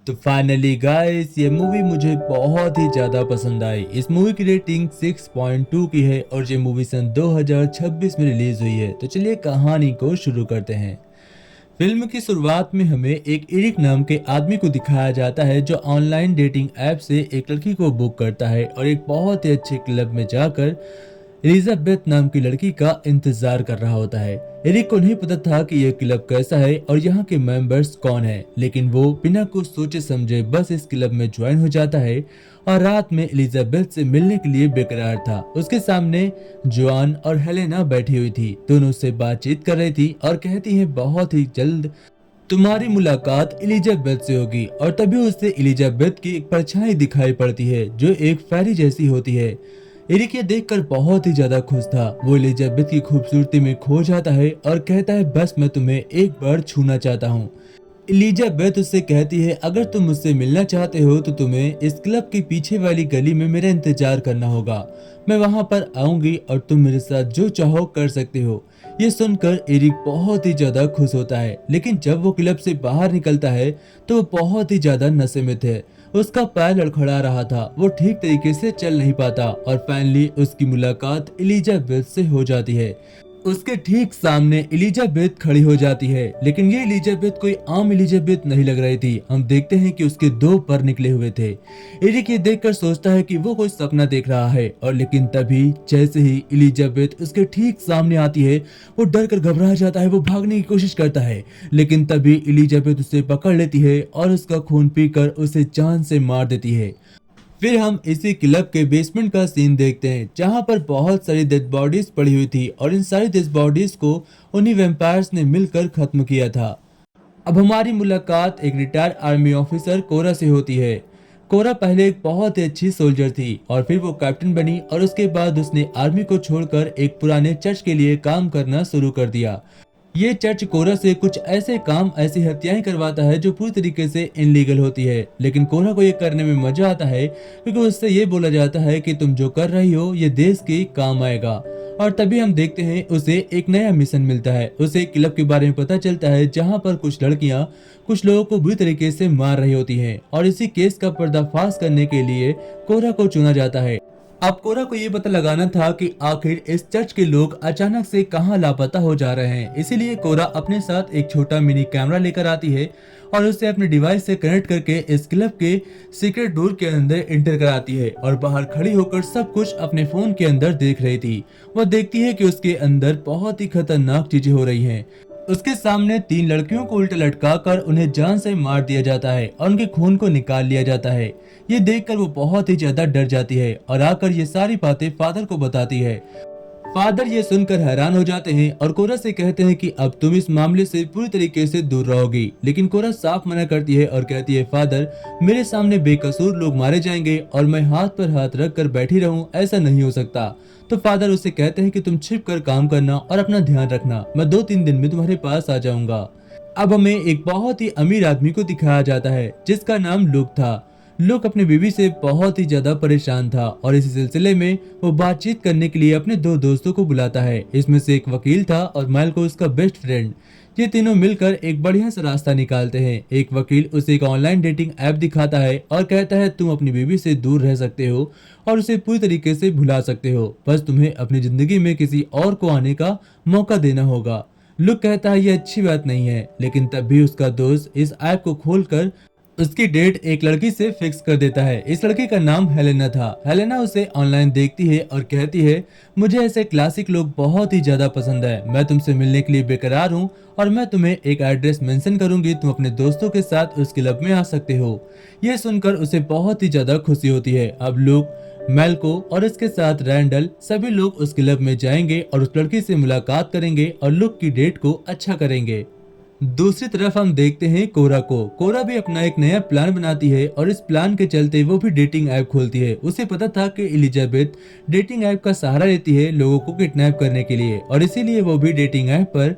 तो finally guys ये movie मुझे बहुत ही ज्यादा पसंद आई। इस मूवी की रेटिंग 6.2 की है और ये मूवी सन 2026 में रिलीज हुई है। तो चलिए कहानी को शुरू करते हैं। फिल्म की शुरुआत में हमें एक एरिक नाम के आदमी को दिखाया जाता है जो ऑनलाइन डेटिंग ऐप से एक लड़की को बुक करता है और एक बहुत ही अच्छे क्लब में जाकर एलिजाबेथ नाम की लड़की का इंतजार कर रहा होता है। एरिक को नहीं पता था कि यह क्लब कैसा है और यहाँ के मेंबर्स कौन है, लेकिन वो बिना कुछ सोचे समझे बस इस क्लब में ज्वाइन हो जाता है और रात में एलिजाबेथ से मिलने के लिए बेकरार था। उसके सामने जॉन और हेलेना बैठी हुई थी। दोनों उससे बातचीत कर रही थी और कहती है बहुत ही जल्द तुम्हारी मुलाकात एलिजाबेथ से होगी। और तभी उससे एलिजाबेथ की एक परछाई दिखाई पड़ती है जो एक फेरी जैसी होती है। एरिक ये देखकर बहुत ही ज्यादा खुश था। वो एलिजाबेथ की खूबसूरती में खो जाता है और कहता है बस मैं तुम्हें एक बार छूना चाहता हूँ। एलिजाबेथ उससे कहती है अगर तुम मुझसे मिलना चाहते हो तो तुम्हें इस क्लब के पीछे वाली गली में मेरा इंतजार करना होगा। मैं वहां पर आऊंगी और तुम मेरे साथ जो चाहो कर सकते हो। ये सुनकर एरिक बहुत ही ज्यादा खुश होता है, लेकिन जब वो क्लब से बाहर निकलता है तो वो बहुत ही ज्यादा नशे में थे। उसका पैर लड़खड़ा रहा था, वो ठीक तरीके से चल नहीं पाता और फाइनली उसकी मुलाकात एलिजाबेथ से हो जाती है। उसके ठीक सामने एलिजाबेथ खड़ी हो जाती है, लेकिन ये एलिजाबेथ कोई आम एलिजाबेथ नहीं लग रही थी। हम देखते हैं कि उसके दो पर निकले हुए थे। एरिक ये देखकर सोचता है कि वो कोई सपना देख रहा है, और लेकिन तभी जैसे ही एलिजाबेथ उसके ठीक सामने आती है वो डर कर घबरा जाता है। वो भागने की कोशिश करता है, लेकिन तभी एलिजाबेथ उसे पकड़ लेती है और उसका खून पीकर उसे जान से मार देती है। फिर हम इसी क्लब के बेसमेंट का सीन देखते हैं जहां पर बहुत सारी डेड बॉडीज पड़ी हुई थी और इन सारी डेड बॉडीज को उन्हीं वैम्पायर्स ने मिलकर खत्म किया था। अब हमारी मुलाकात एक रिटायर्ड आर्मी ऑफिसर कोरा से होती है। कोरा पहले एक बहुत ही अच्छी सोल्जर थी और फिर वो कैप्टन बनी और उसके बाद उसने आर्मी को छोड़कर एक पुराने चर्च के लिए काम करना शुरू कर दिया। ये चर्च कोरा से कुछ ऐसे काम, ऐसी हत्याएं करवाता है जो पूरी तरीके से इनलीगल होती है, लेकिन कोरा को ये करने में मजा आता है क्योंकि उससे ये बोला जाता है कि तुम जो कर रही हो ये देश के काम आएगा। और तभी हम देखते हैं उसे एक नया मिशन मिलता है। उसे एक क्लब के बारे में पता चलता है जहां पर कुछ लड़कियां कुछ लोगों को बुरी तरीके से मार रही होती हैं और इसी केस का पर्दाफाश करने के लिए कोरा को चुना जाता है। अब कोरा को ये पता लगाना था कि आखिर इस चर्च के लोग अचानक से कहां लापता हो जा रहे हैं। इसीलिए कोरा अपने साथ एक छोटा मिनी कैमरा लेकर आती है और उसे अपने डिवाइस से कनेक्ट करके इस क्लब के सीक्रेट डोर के अंदर एंटर कराती है और बाहर खड़ी होकर सब कुछ अपने फोन के अंदर देख रही थी। वह देखती है कि उसके अंदर बहुत ही खतरनाक चीजें हो रही हैं। उसके सामने तीन लड़कियों को उल्टा लटकाकर उन्हें जान से मार दिया जाता है और उनके खून को निकाल लिया जाता है। ये देखकर वो बहुत ही ज्यादा डर जाती है और आकर ये सारी बातें फादर को बताती है। फादर ये सुनकर हैरान हो जाते हैं और कोरा से कहते हैं कि अब तुम इस मामले से पूरी तरीके से दूर रहोगी, लेकिन कोरा साफ मना करती है और कहती है फादर मेरे सामने बेकसूर लोग मारे जाएंगे और मैं हाथ पर हाथ रख कर बैठी रहूं, ऐसा नहीं हो सकता। तो फादर उससे कहते हैं कि तुम छिप कर काम करना और अपना ध्यान रखना, मैं 2-3 दिन में तुम्हारे पास आ जाऊंगा। अब हमें एक बहुत ही अमीर आदमी को दिखाया जाता है जिसका नाम लुक था। लुक अपनी बीवी से बहुत ही ज्यादा परेशान था और इसी सिलसिले में वो बातचीत करने के लिए अपने दो दोस्तों को बुलाता है। इसमें से एक वकील था और माइल को उसका बेस्ट फ्रेंड। ये तीनों मिलकर एक बढ़िया सा रास्ता निकालते हैं। एक वकील उसे एक ऑनलाइन डेटिंग ऐप दिखाता है और कहता है तुम अपनी बीवी से दूर रह सकते हो और उसे पूरी तरीके से भुला सकते हो, बस तुम्हें अपनी जिंदगी में किसी और को आने का मौका देना होगा। लुक कहता है ये अच्छी बात नहीं है, लेकिन तब भी उसका दोस्त इस ऐप को खोलकर उसकी डेट एक लड़की से फिक्स कर देता है। इस लड़की का नाम हेलेना था। हेलेना उसे ऑनलाइन देखती है और कहती है मुझे ऐसे क्लासिक लोग बहुत ही ज्यादा पसंद है, मैं तुमसे मिलने के लिए बेकरार हूँ और मैं तुम्हें एक एड्रेस मेंशन करूंगी, तुम अपने दोस्तों के साथ उस क्लब में आ सकते हो। यह सुनकर उसे बहुत ही ज्यादा खुशी होती है। अब लोग मेल्को और इसके साथ रैंडल सभी लोग उस क्लब में जाएंगे और उस लड़की से मुलाकात करेंगे और लुक की डेट को अच्छा करेंगे। दूसरी तरफ हम देखते हैं कोरा को। कोरा भी अपना एक नया प्लान बनाती है और इस प्लान के चलते वो भी डेटिंग ऐप खोलती है। उसे पता था कि एलिजाबेथ डेटिंग ऐप का सहारा लेती है लोगों को किडनैप करने के लिए और इसीलिए वो भी डेटिंग ऐप पर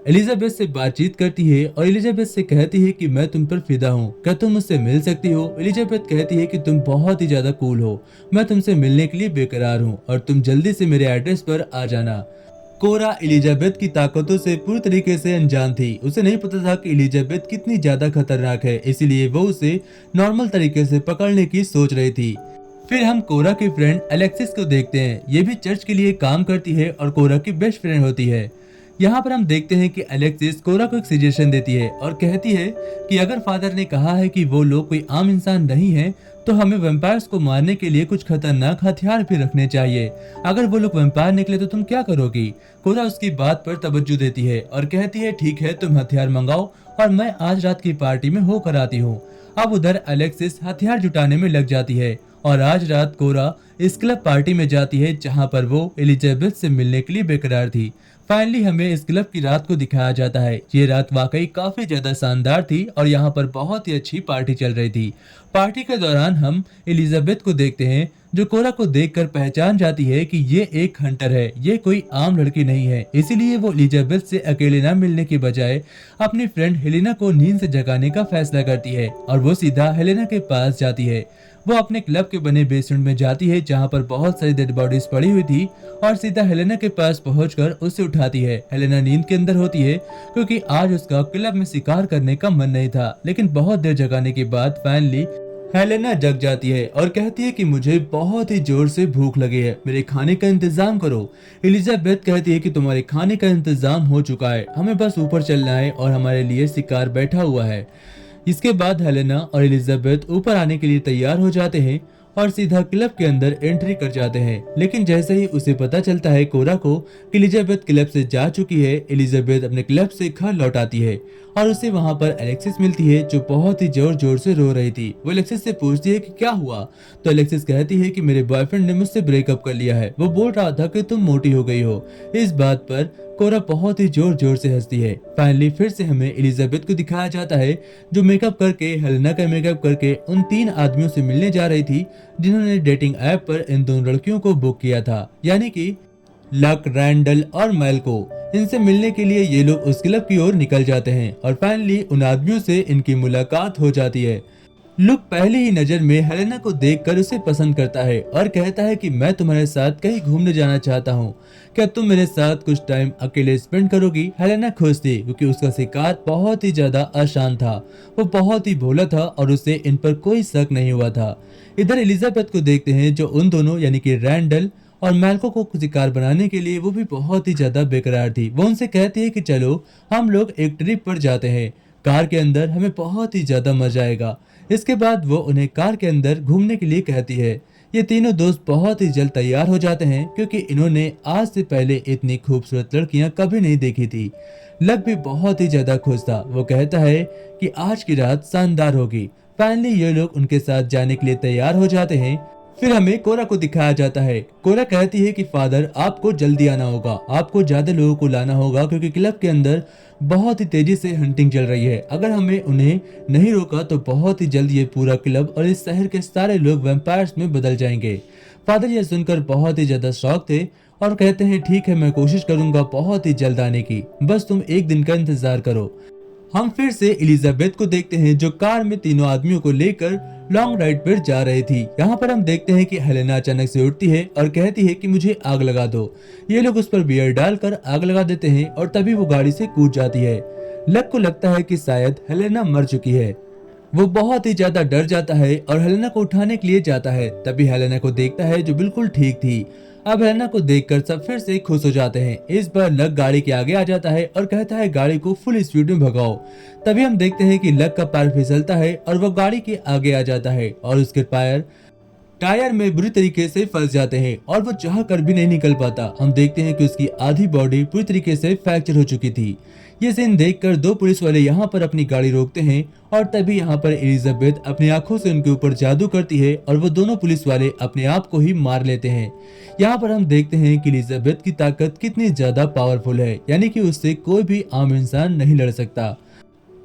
एलिजाबेथ से बातचीत करती है और एलिजाबेथ से कहती है कि मैं तुम पर फिदा हूँ, क्या तुम मुझसे मिल सकती हो। एलिजाबेथ कहती है कि तुम बहुत ही ज्यादा कूल हो, मैं तुमसे मिलने के लिए बेकरार हूँ और तुम जल्दी से मेरे एड्रेस पर आ जाना। कोरा एलिजाबेथ की ताकतों से पूरी तरीके से अनजान थी। उसे नहीं पता था कि एलिजाबेथ कितनी ज्यादा खतरनाक है, इसीलिए वो उसे नॉर्मल तरीके से पकड़ने की सोच रही थी। फिर हम कोरा की फ्रेंड अलेक्सिस को देखते हैं। ये भी चर्च के लिए काम करती है और कोरा की बेस्ट फ्रेंड होती है। यहाँ पर हम देखते हैं कि अलेक्सिस कोरा को एक सजेशन देती है और कहती है कि अगर फादर ने कहा है कि वो लोग कोई आम इंसान नहीं है, तो हमें वैम्पायर्स को मारने के लिए कुछ खतरनाक हथियार भी रखने चाहिए। अगर वो लोग वैम्पायर निकले तो तुम क्या करोगी? कोरा उसकी बात पर तवज्जो देती है और कहती है ठीक है, तुम हथियार मंगाओ और मैं आज रात की पार्टी में होकर आती हूँ। अब उधर अलेक्सिस हथियार जुटाने में लग जाती है और आज रात कोरा इस क्लब पार्टी में जाती है जहाँ पर वो एलिजाबेथ से मिलने के लिए बेकरार थी। फाइनली हमें इस क्लब की रात को दिखाया जाता है। ये रात वाकई काफी ज्यादा शानदार थी और यहाँ पर बहुत ही अच्छी पार्टी चल रही थी। पार्टी के दौरान हम एलिजाबेथ को देखते हैं जो कोरा को देखकर पहचान जाती है कि ये एक हंटर है, ये कोई आम लड़की नहीं है। इसीलिए वो एलिजाबेथ से अकेले न मिलने के बजाय अपनी फ्रेंड हेलेना को नींद से जगाने का फैसला करती है और वो सीधा हेलेना के पास जाती है। वो अपने क्लब के बने बेसमेंट में जाती है जहाँ पर बहुत सारी डेड बॉडीज पड़ी हुई थी और सीधा हेलेना के पास पहुंचकर उसे उठाती है। हेलेना नींद के अंदर होती है क्योंकि आज उसका क्लब में शिकार करने का मन नहीं था, लेकिन बहुत देर जगाने के बाद फाइनली हेलेना जग जाती है और कहती है कि मुझे बहुत ही जोर से भूख लगी है, मेरे खाने का इंतजाम करो। एलिजाबेथ कहती है कि तुम्हारे खाने का इंतजाम हो चुका है, हमें बस ऊपर चलना है और हमारे लिए शिकार बैठा हुआ है। इसके बाद हेलेना और एलिजाबेथ ऊपर आने के लिए तैयार हो जाते हैं और सीधा क्लब के अंदर एंट्री कर जाते हैं। लेकिन जैसे ही उसे पता चलता है कोरा को कि एलिजाबेथ क्लब से जा चुकी है, एलिजाबेथ अपने क्लब से घर लौट आती है और उसे वहां पर अलेक्सिस मिलती है जो बहुत ही जोर जोर से रो रही थी। वो अलेक्सिस से पूछती है कि क्या हुआ, तो अलेक्सिस कहती है कि मेरे बॉयफ्रेंड ने मुझसे ब्रेकअप कर लिया है, वो बोल रहा था कि तुम मोटी हो गई हो। इस बात पर कोरा बहुत ही जोर जोर से हंसती है। फाइनली फिर से हमें एलिजाबेथ को दिखाया जाता है जो मेकअप करके, हेलेना का मेकअप करके उन 3 आदमियों से मिलने जा रही थी जिन्होंने डेटिंग ऐप पर इन दोनों लड़कियों को बुक किया था, यानी कि लक, रैंडल और मैल को। इनसे मिलने के लिए ये लोग उस क्लब की ओर निकल जाते हैं और फाइनली उन आदमियों से इनकी मुलाकात हो जाती है। लुक पहली ही नजर में हेलेना को देखकर उसे पसंद करता है और कहता है कि मैं तुम्हारे साथ कहीं घूमने जाना चाहता हूँ, क्या तुम मेरे साथ कुछ टाइम अकेले स्पेंड करोगी? हेलेना खुश थी क्योंकि उसका शिकार बहुत ही ज्यादा आसान था, वो बहुत ही भोला था और उसे इन पर कोई शक नहीं हुआ था। इधर एलिजाबेथ को देखते हैं जो उन दोनों यानी कि रैंडल और मैल्को को शिकार बनाने के लिए वो भी बहुत ही ज्यादा बेकरार थी। वो उनसे कहती है कि चलो हम लोग एक ट्रिप पर जाते हैं, कार के अंदर हमें बहुत ही ज्यादा मजा आएगा। इसके बाद वो उन्हें कार के अंदर घूमने के लिए कहती है। ये तीनों दोस्त बहुत ही जल्द तैयार हो जाते हैं क्योंकि इन्होंने आज से पहले इतनी खूबसूरत लड़कियां कभी नहीं देखी थी। लक भी बहुत ही ज्यादा खुश था, वो कहता है कि आज की रात शानदार होगी। फाइनली ये लोग उनके साथ जाने के लिए तैयार हो जाते हैं। फिर हमें कोरा को दिखाया जाता है। कोरा कहती है कि फादर आपको जल्दी आना होगा, आपको ज्यादा लोगों को लाना होगा क्योंकि क्लब के अंदर बहुत ही तेजी से हंटिंग चल रही है। अगर हमें उन्हें नहीं रोका तो बहुत ही जल्द ये पूरा क्लब और इस शहर के सारे लोग वैम्पायर्स में बदल जाएंगे। फादर यह सुनकर बहुत ही ज्यादा शौक थे और कहते हैं ठीक है, मैं कोशिश करूंगा बहुत ही जल्द आने की, बस तुम एक दिन का इंतजार करो। हम फिर से एलिजाबेथ को देखते हैं जो कार में तीनों आदमियों को लेकर लॉन्ग राइड पर जा रही थी। यहाँ पर हम देखते हैं कि हेलेना अचानक से उठती है और कहती है कि मुझे आग लगा दो। ये लोग उस पर बियर डालकर आग लगा देते हैं और तभी वो गाड़ी से कूद जाती है। लक को लगता है कि शायद हेलेना मर चुकी है। वो बहुत ही ज्यादा डर जाता है और हेलेना को उठाने के लिए जाता है। तभी हेलेना को देखता है जो बिल्कुल ठीक थी। अब हेलेना को देखकर सब फिर से खुश हो जाते हैं। इस बार लक गाड़ी के आगे आ जाता है और कहता है गाड़ी को फुल स्पीड में भगाओ। तभी हम देखते हैं कि लक का पैर फिसलता है और वो गाड़ी के आगे आ जाता है और उसके पैर टायर में बुरी तरीके से फंस जाते हैं और वो चाह कर भी नहीं निकल पाता। हम देखते हैं कि उसकी आधी बॉडी पूरी तरीके से फ्रैक्चर हो चुकी थी। ये सीन देखकर 2 पुलिस वाले यहाँ पर अपनी गाड़ी रोकते हैं और तभी यहाँ पर एलिजाबेथ अपनी आंखों से उनके ऊपर जादू करती है और वो दोनों पुलिस वाले अपने आप को ही मार लेते हैं। यहाँ पर हम देखते हैं कि एलिजाबेथ की ताकत कितनी ज्यादा पावरफुल है, यानी कि उससे कोई भी आम इंसान नहीं लड़ सकता।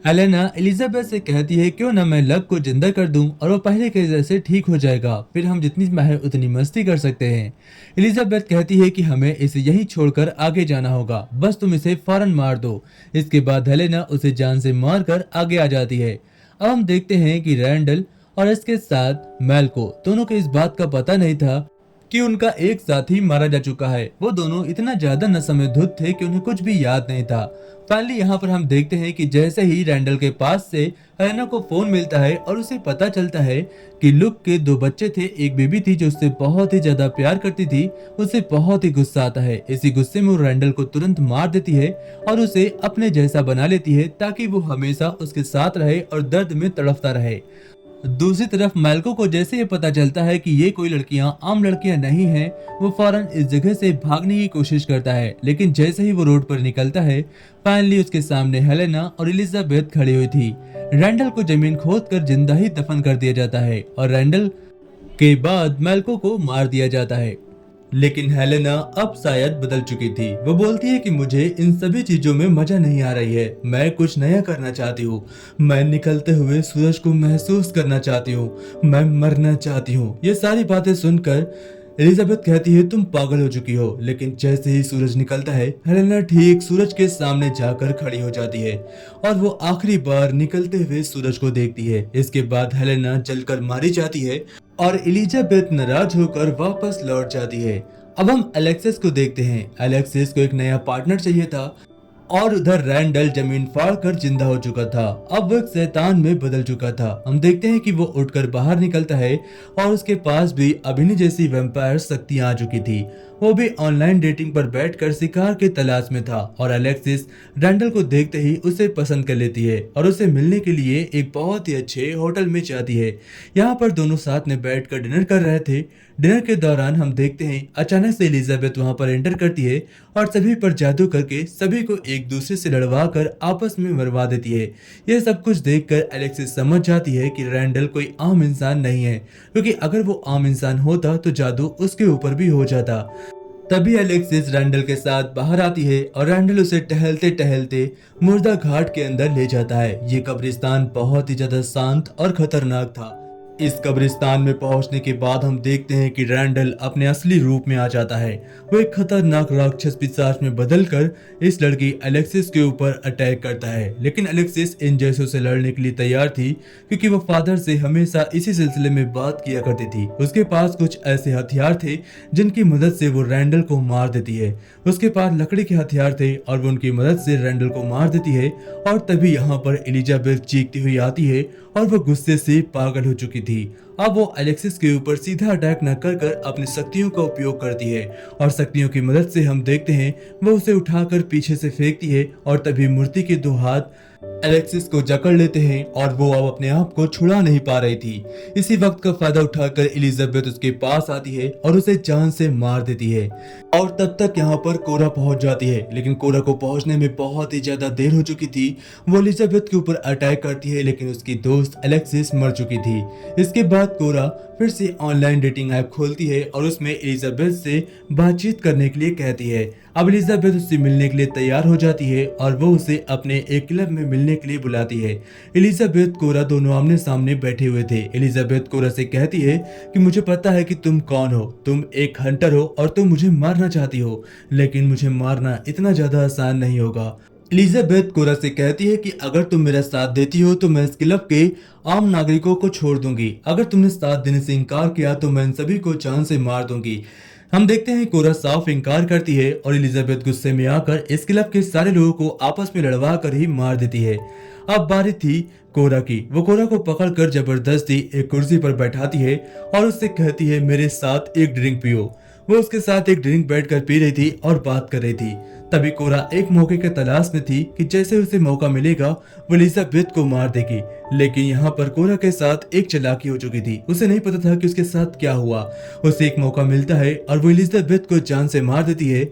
हेलेना एलिजाबेथ से कहती है क्यों ना मैं लक को जिंदा कर दूं और वो पहले के जैसे ठीक हो जाएगा, फिर हम जितनी चाहे उतनी मस्ती कर सकते हैं। एलिजाबेथ कहती है कि हमें इसे यहीं छोड़कर आगे जाना होगा, बस तुम इसे फौरन मार दो। इसके बाद हेलेना उसे जान से मारकर आगे आ जाती है। अब हम देखते हैं कि रैंडल और इसके साथ मैल को दोनों को इस बात का पता नहीं था कि उनका एक साथी मारा जा चुका है। वो दोनों इतना ज्यादा नशे में धुत थे कि उन्हें कुछ भी याद नहीं था। फाइनली यहाँ पर हम देखते हैं कि जैसे ही रैंडल के पास से हेलेना को फोन मिलता है और उसे पता चलता है कि लुक के 2 बच्चे थे, एक बेबी थी जो उससे बहुत ही ज्यादा प्यार करती थी, उसे बहुत ही गुस्सा आता है। इसी गुस्से में वो रैंडल को तुरंत मार देती है और उसे अपने जैसा बना लेती है ताकि वो हमेशा उसके साथ रहे और दर्द में तड़पता रहे। दूसरी तरफ मैल्को को जैसे ये पता चलता है कि ये कोई लड़कियां आम लड़कियां नहीं हैं, वो फौरन इस जगह से भागने की कोशिश करता है। लेकिन जैसे ही वो रोड पर निकलता है, फाइनली उसके सामने हेलेना और एलिजाबेथ खड़ी हुई थी। रैंडल को जमीन खोदकर जिंदा ही दफन कर दिया जाता है और रैंडल के बाद मैल्को को मार दिया जाता है। लेकिन हेलेना अब शायद बदल चुकी थी। वो बोलती है कि मुझे इन सभी चीजों में मजा नहीं आ रही है, मैं कुछ नया करना चाहती हूँ, मैं निकलते हुए सूरज को महसूस करना चाहती हूँ, मैं मरना चाहती हूँ। ये सारी बातें सुनकर एलिजाबेथ कहती है तुम पागल हो चुकी हो। लेकिन जैसे ही सूरज निकलता है, हेलेना ठीक सूरज के सामने जाकर खड़ी हो जाती है और वो आखिरी बार निकलते हुए सूरज को देखती है। इसके बाद हेलेना जलकर मारी जाती है और एलिजाबेथ नाराज होकर वापस लौट जाती है। अब हम अलेक्सिस को देखते हैं। अलेक्सिस को एक नया पार्टनर चाहिए था और उधर रैंडल जमीन फाड़ कर जिंदा हो चुका था। अब वो एक शैतान में बदल चुका था। हम देखते हैं कि वो उठकर बाहर निकलता है और उसके पास भी अभिनी जैसी वैम्पायर शक्तियां आ चुकी थी। वो भी ऑनलाइन डेटिंग पर बैठकर शिकार की तलाश में था और अलेक्सिस रैंडल को देखते ही उसे पसंद कर लेती है और उसे मिलने के लिए एक बहुत ही अच्छे होटल में जाती है। यहाँ पर दोनों साथ में बैठकर डिनर कर रहे थे। डिनर के दौरान हम देखते हैं अचानक से एलिजाबेथ वहां पर एंटर करती है और सभी पर जादू करके सभी को एक दूसरे से लड़वा कर आपस में मरवा देती है। यह सब कुछ देखकर अलेक्सिस समझ जाती है कि रैंडल कोई आम इंसान नहीं है, क्योंकि अगर वो आम इंसान होता तो जादू उसके ऊपर भी हो जाता। तभी अलेक्सिस रैंडल के साथ बाहर आती है और रैंडल उसे टहलते टहलते मुर्दा घाट के अंदर ले जाता है। ये कब्रिस्तान बहुत ही ज्यादा शांत और खतरनाक था। इस कब्रिस्तान में पहुंचने के बाद हम देखते हैं कि रैंडल अपने असली रूप में आ जाता है। वो एक खतरनाक राक्षस पिशाच में बदलकर इस लड़की अलेक्सिस के ऊपर अटैक करता है। लेकिन अलेक्सिस इन जैसों से लड़ने के लिए तैयार थी, क्योंकि वो फादर से हमेशा इसी सिलसिले में बात किया करती थी। उसके पास कुछ ऐसे हथियार थे जिनकी मदद से वो रैंडल को मार देती है। उसके पास लकड़ी के हथियार थे और वो उनकी मदद से रैंडल को मार देती है। और तभी यहाँ पर एलिजाबेथ चीखती हुई आती है और वो गुस्से से पागल हो चुकी थी। अब वो अलेक्सिस के ऊपर सीधा अटैक न कर अपनी शक्तियों का उपयोग करती है और शक्तियों की मदद से हम देखते हैं वो उसे उठाकर पीछे से फेंकती है और तभी मूर्ति के 2 हाथ अलेक्सिस को जकड़ लेते हैं और वो अब अपने आप को छुड़ा नहीं पा रही थी। इसी वक्त का फायदा उठाकर एलिजाबेथ उसके पास आती है और उसे जान से मार देती है। और तब तक यहाँ पर कोरा पहुंच जाती है, लेकिन कोरा को पहुंचने में बहुत ही ज्यादा देर हो चुकी थी। वो एलिजाबेथ के ऊपर अटैक करती है, लेकिन उसकी दोस्त अलेक्सिस मर चुकी थी। इसके बाद कोरा फिर से ऑनलाइन डेटिंग ऐप खोलती है और उसमें एलिजाबेथ से बातचीत करने के लिए कहती है। अब एलिजाबेथ उससे मिलने के लिए तैयार हो जाती है और वो उसे अपने एक क्लब में मिलने के लिए बुलाती है। एलिजाबेथ कोरा दोनों आमने सामने बैठे हुए थे। एलिजाबेथ कोरा से कहती है कि मुझे पता है कि तुम कौन हो, तुम एक हंटर हो और तुम मुझे मारना चाहती हो, लेकिन मुझे मारना इतना ज्यादा आसान नहीं होगा। एलिजाबेथ कोरा से कहती है कि अगर तुम मेरा साथ देती हो तो मैं इस क्लब के आम नागरिकों को छोड़ दूंगी, अगर तुमने साथ देने से इनकार किया तो मैं इन सभी को जान से मार दूंगी। हम देखते हैं कोरा साफ इनकार करती है और एलिजाबेथ गुस्से में आकर इस क्लब के सारे लोगों को आपस में लड़वा कर ही मार देती है। अब बारी थी कोरा की। वो कोरा को पकड़कर जबरदस्ती एक कुर्सी पर बैठाती है और उससे कहती है मेरे साथ एक ड्रिंक पियो। वो उसके साथ एक ड्रिंक बैठकर पी रही थी और बात कर रही थी। तभी कोरा एक मौके के तलाश में थी कि जैसे उसे मौका मिलेगा वो एलिजाबेथ को मार देगी। लेकिन यहाँ पर कोरा के साथ एक चालाकी हो चुकी थी। उसे नहीं पता था कि उसके साथ क्या हुआ। उसे एक मौका मिलता है और वो एलिजाबेथ को जान से मार देती है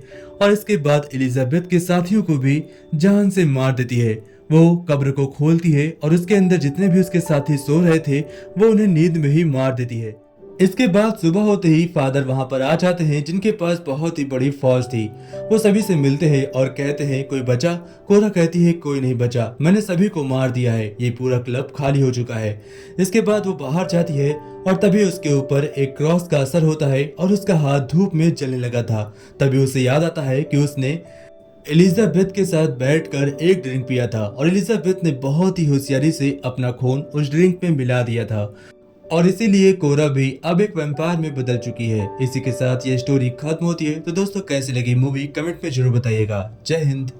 और इसके बाद एलिजाबेथ के साथियों को भी जान से मार देती है। वो कब्र को खोलती है और उसके अंदर जितने भी उसके साथी सो रहे थे वो उन्हें नींद में ही मार देती है। इसके बाद सुबह होते ही फादर वहां पर आ जाते हैं, जिनके पास बहुत ही बड़ी फौज थी। वो सभी से मिलते हैं और कहते हैं कोई बचा? कोरा कहती है कोई नहीं बचा, मैंने सभी को मार दिया है, ये पूरा क्लब खाली हो चुका है। इसके बाद वो बाहर जाती है और तभी उसके ऊपर एक क्रॉस का असर होता है और उसका हाथ धूप में जलने लगा था। तभी उसे याद आता है कि उसने एलिजाबेथ के साथ बैठकर एक ड्रिंक पिया था और एलिजाबेथ ने बहुत ही होशियारी से अपना खून उस ड्रिंक में मिला दिया था। और इसीलिए कोरा भी अब एक वैम्पायर में बदल चुकी है। इसी के साथ ये स्टोरी खत्म होती है। तो दोस्तों कैसी लगी मूवी कमेंट में जरूर बताइएगा। जय हिंद।